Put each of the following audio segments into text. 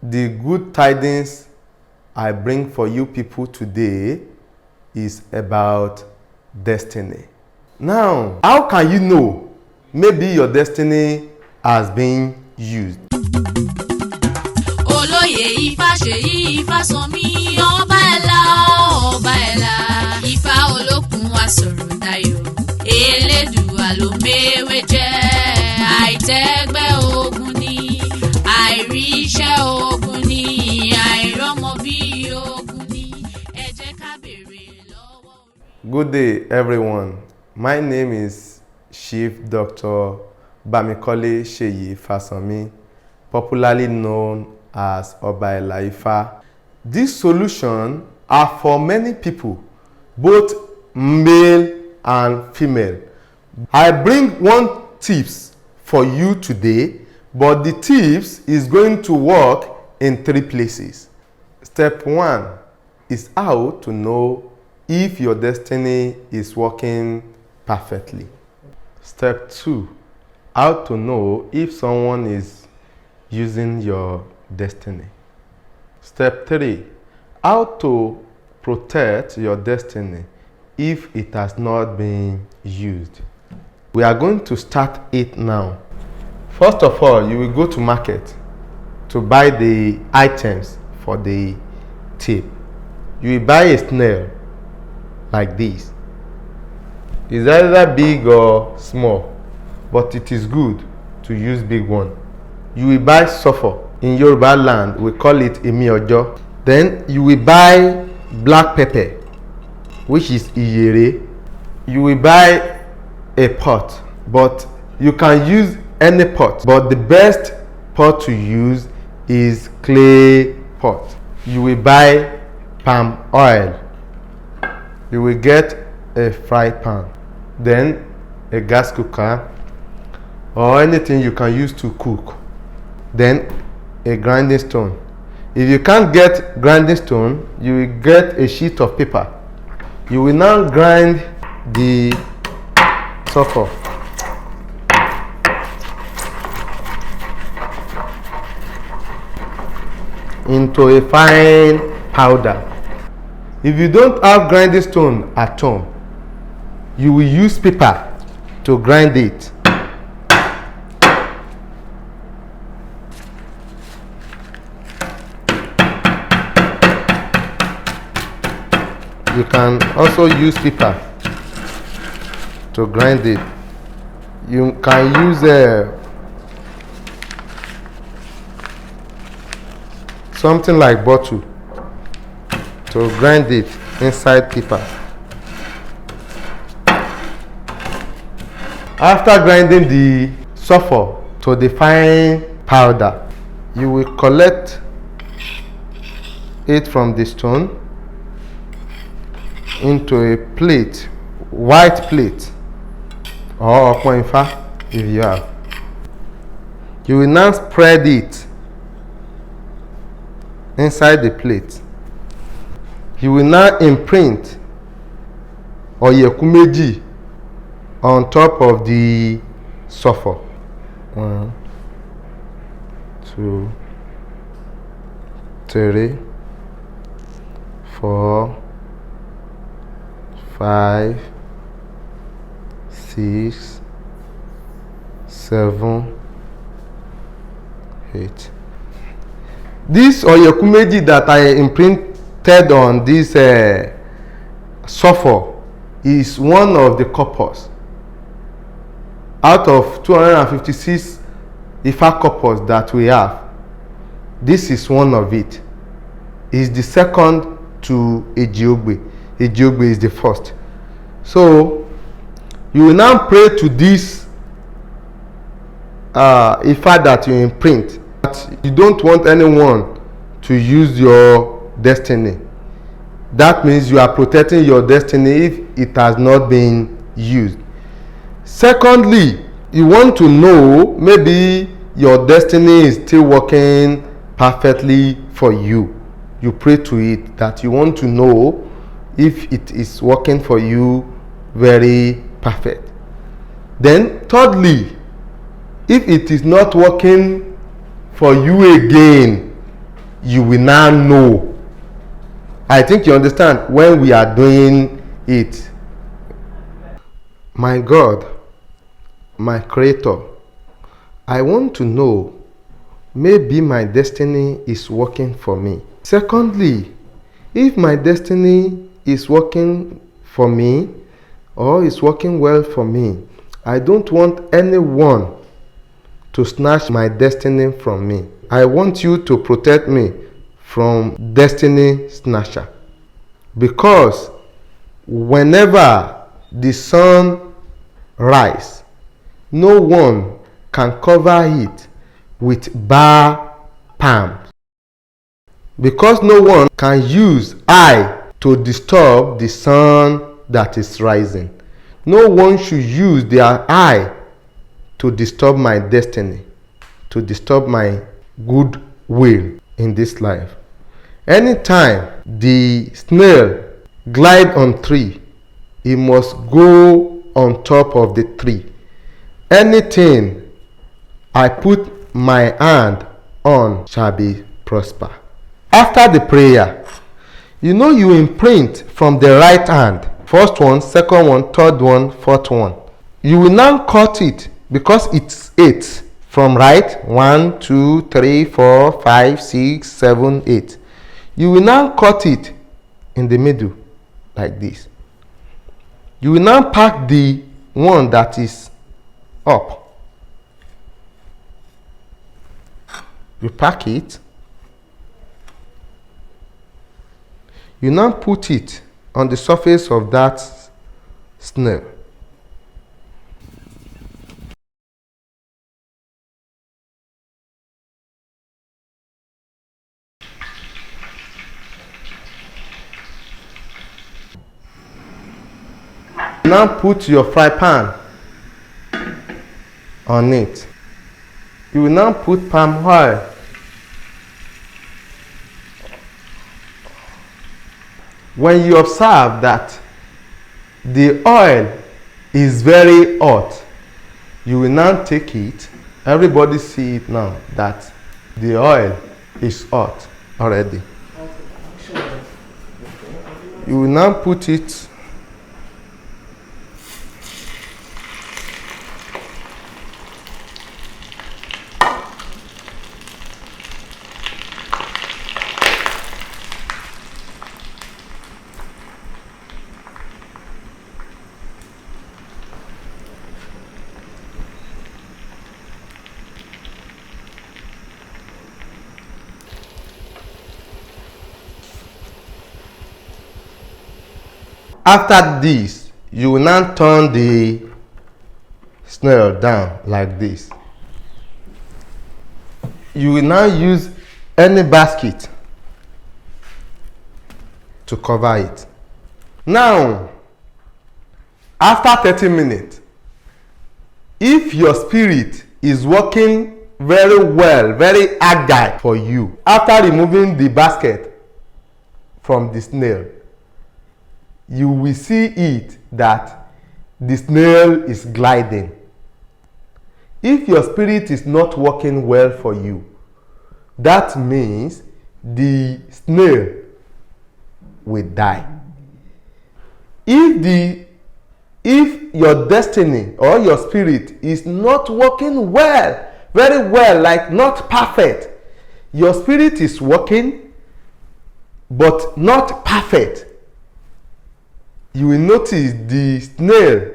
The good tidings I bring for you people today is about destiny. Now, how can you know maybe your destiny has been used? Good day, everyone. My name is Chief Dr. Bamikole Seyi Fasanmi, popularly known as Oba Ifa. These solutions are for many people, both male and female. I bring one tips for you today, but the tips is going to work in 3 places. Step 1 is how to know if your destiny is working perfectly. Step 2, how to know if someone is using your destiny. Step 3, how to protect your destiny if it has not been used. We are going to start it now. First of all, you will go to market to buy the items for the tip. You will buy a snail like this. It's either big or small, but it is good to use big one. You will buy sulfur. In Yoruba land, we call it emi ojo. Then you will buy black pepper, which is iyere. You will buy a pot, but you can use any pot, but the best pot to use is clay pot. You will buy palm oil. You will get a fry pan, then a gas cooker or anything you can use to cook, then a grinding stone. If you can't get grinding stone, you will get a sheet of paper. You will now grind the sulfur. Into a fine powder. If you don't have grinding stone at home, you will use paper to grind it. You can also use paper to grind it. You can use something like bottle to grind it inside paper. After grinding the sulfur to the fine powder, you will collect it from the stone into a plate, white plate or okpoifa if you have. You will now spread it inside the plate. You will now imprint oyeku meji on top of the sulfur. 1, 2, 3, 4, 5, 6, 7, 8. This oyeku meji that I imprinted on this sulfur is one of the corpus. Out of 256 Ifa corpus that we have, this is one of it. It's the second to Ejiogbe. Ejiogbe is the first. So you will now pray to this Ifa that you imprint. But you don't want anyone to use your destiny. That means you are protecting your destiny if it has not been used. Secondly, you want to know maybe your destiny is still working perfectly for you. You pray to it that you want to know if it is working for you very perfect. Then thirdly, If it is not working for you again, you will now know. I think you understand when we are doing it. My God, my Creator, I want to know, maybe my destiny is working for me. Secondly, if my destiny is working for me or is working well for me, I don't want anyone to snatch my destiny from me. I want you to protect me from destiny snatcher. Because whenever the sun rises, no one can cover it with bare palms. Because no one can use eye to disturb the sun that is rising. No one should use their eye to disturb my destiny, to disturb my good will in this life. Anytime the snail glide on tree, it must go on top of the tree. Anything I put my hand on shall be prosper. After the prayer, you imprint from the right hand. First one, second one, third one, fourth one. You will now cut it because it's 8 from right. 1, 2, 3, 4, 5, 6, 7, 8. You will now cut it in the middle like this. You will now pack the one that is up. You pack it. You now put it on the surface of that snail. Now put your fry pan on it. You will now put palm oil. When you observe that the oil is very hot, you will now take it. Everybody see it now that the oil is hot already. You will now put it After this, you will now turn the snail down like this. You will now use any basket to cover it. Now, after 30 minutes, if your spirit is working very well, very agile for you, after removing the basket from the snail, you will see it that the snail is gliding. If your spirit is not working well for you, that means the snail will die. If your destiny or your spirit is not working well, very well, like not perfect, your spirit is working but not perfect, you will notice the snail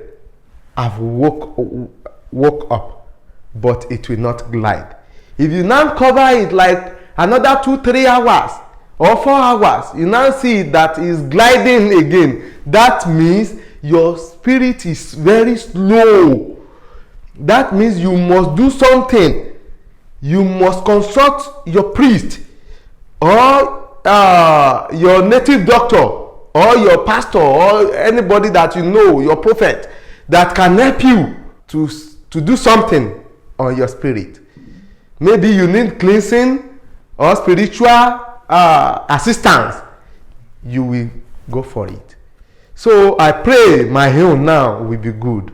have woke up, but it will not glide. If you now cover it like another 2-3 hours or 4 hours, you now see that it's gliding again. That means your spirit is very slow. That means you must do something. You must consult your priest or your native doctor, or your pastor, or anybody that you know, your prophet, that can help you to do something on your spirit. Maybe you need cleansing or spiritual assistance. You will go for it. So I pray my own now will be good.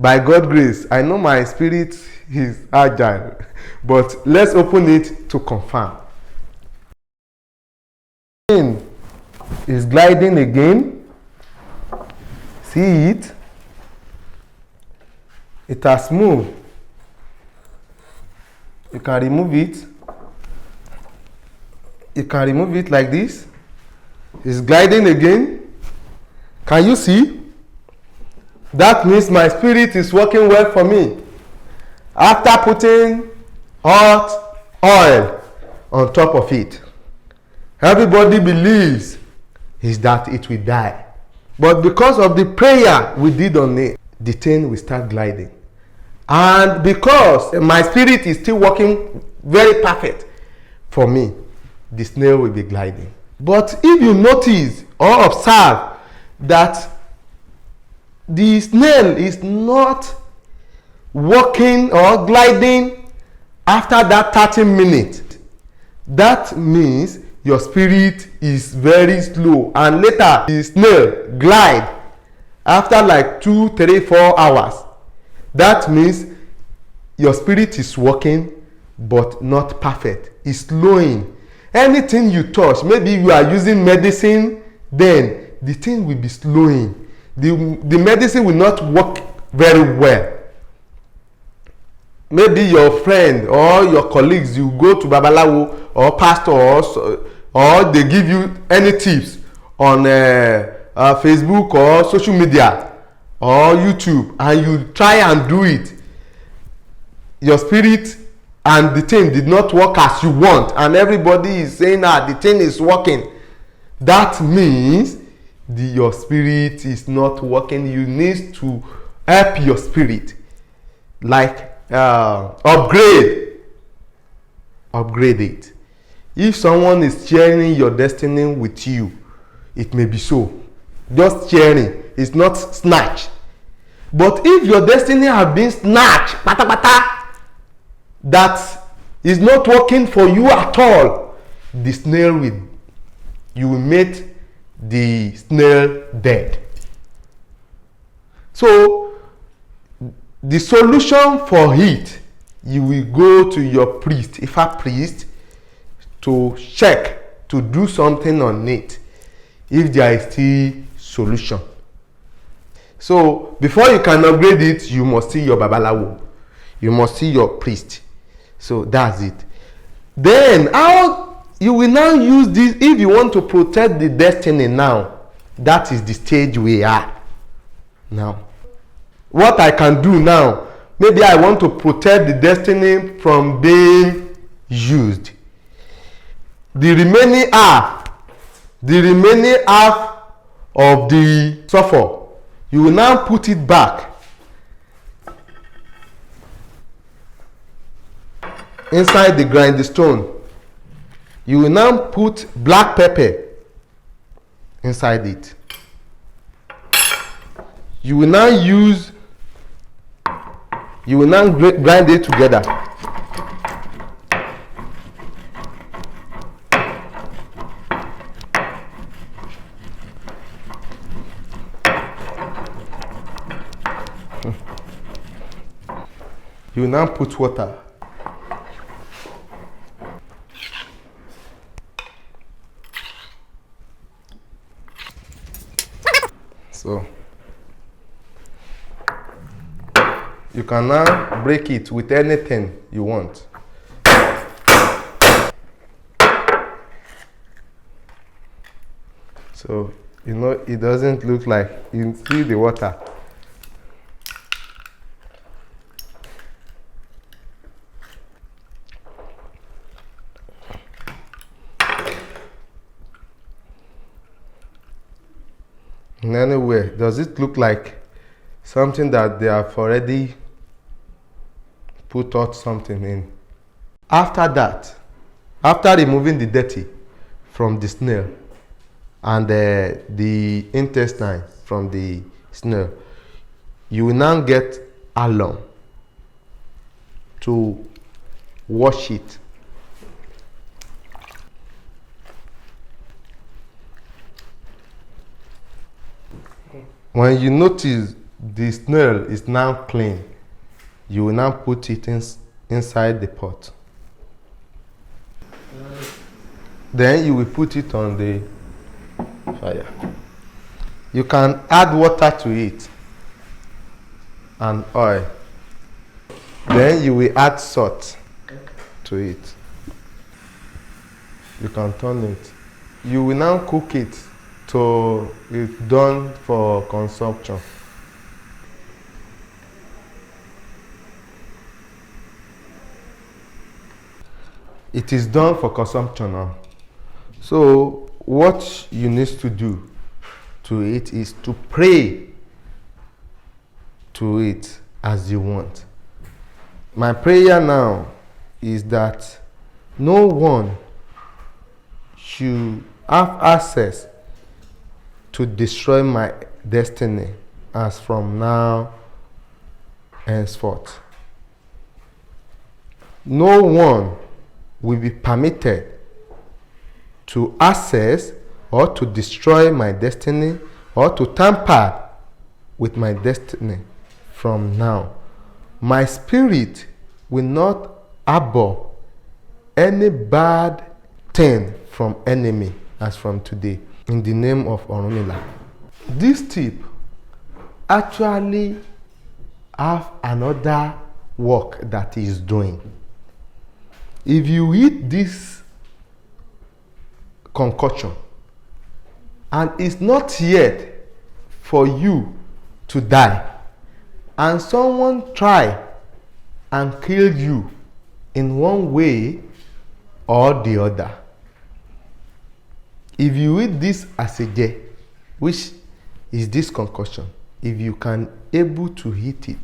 By God's grace, I know my spirit is agile, but let's open it to confirm. Is gliding again. See it? It has moved. You can remove it. You can remove it like this. It's gliding again. Can you see? That means my spirit is working well for me. After putting hot oil on top of it, everybody believes is that it will die. But because of the prayer we did on it, the thing will start gliding. And because my spirit is still working very perfect for me, the snail will be gliding. But if you notice or observe that the snail is not walking or gliding after that 30 minutes, that means your spirit is very slow, and later the snail glide after like 2, 3, 4 hours. That means your spirit is working but not perfect. It's slowing. Anything you touch, maybe you are using medicine, then the thing will be slowing. The medicine will not work very well. Maybe your friend or your colleagues, you go to babalawo or pastor or they give you any tips on Facebook or social media or YouTube, and you try and do it. Your spirit and the thing did not work as you want, and everybody is saying that the thing is working. That means your spirit is not working. You need to help your spirit, like upgrade it. If someone is sharing your destiny with you, it may be so. Just sharing, it's not snatch. But if your destiny has been snatched, that is not working for you at all, the snail will, you will make the snail dead. So the solution for it, you will go to your priest, Ifa priest, to check, to do something on it, if there is still solution. So before you can upgrade it, you must see your babalawo, you must see your priest. So that's it. Then how you will now use this if you want to protect the destiny now. That is the stage we are now. What I can do now, maybe I want to protect the destiny from being used. The remaining half of the sulfur, you will now put it back inside the grinding stone. You will now put black pepper inside it. You will now grind it together. You will now put water. So you can now break it with anything you want. So you know it doesn't look like, you see the water. In any way, does it look like something that they have already put out something in? After that, after removing the dirty from the snail and the intestine from the snail, you will now get alum to wash it. When you notice the snail is now clean, you will now put it inside the pot. Then you will put it on the fire. You can add water to it and oil. Then you will add salt to it. You can turn it. You will now cook it till it's done for consumption. It is done for consumption now. So what you need to do to it is to pray to it as you want. My prayer now is that no one should have access to destroy my destiny as from now henceforth. No one will be permitted to access or to destroy my destiny or to tamper with my destiny from now. My spirit will not harbor any bad thing from enemy as from today, in the name of Orunmila. This tip actually have another work that he is doing. If you eat this concoction and it's not yet for you to die, and someone try and kill you in one way or the other, if you eat this asege, which is this concoction, if you can able to eat it,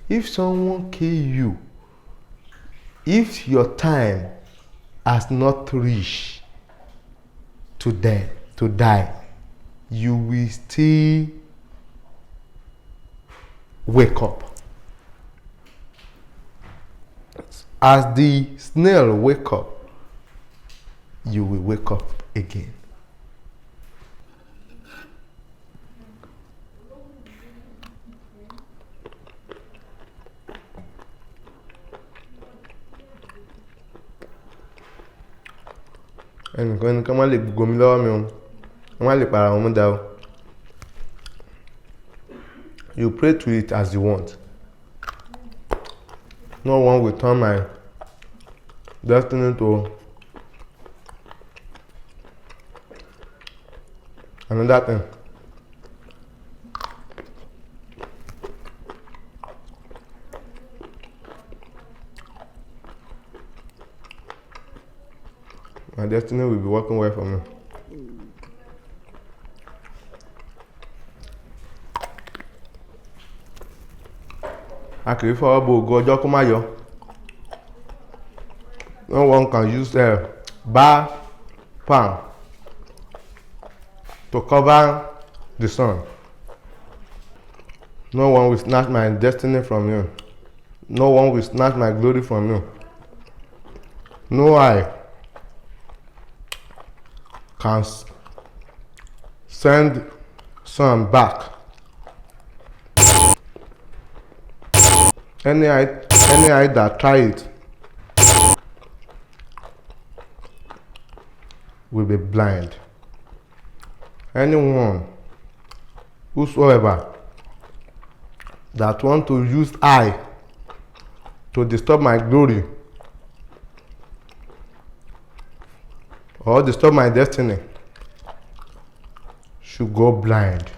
if someone kill you, if your time has not reached to die, you will still wake up. As the snail wake up, you will wake up again. ẹnìkan má lè gbomi lọ́wọ́ mi o, wọ́n má lè para wọn mú dá o. You pray to it as you want. No one will turn my destiny to another thing. My destiny will be working well for me. A kì í fọwọ́ bo ògo ọjọ́ kó má yọ. No one can use a bar pan to cover the sun. No one will snatch my destiny from you. No one will snatch my glory from you. No eye can send sun back. Any eye that try it will be blind. Anyone, whosoever, that want to use eye to disturb my glory or disturb my destiny should go blind.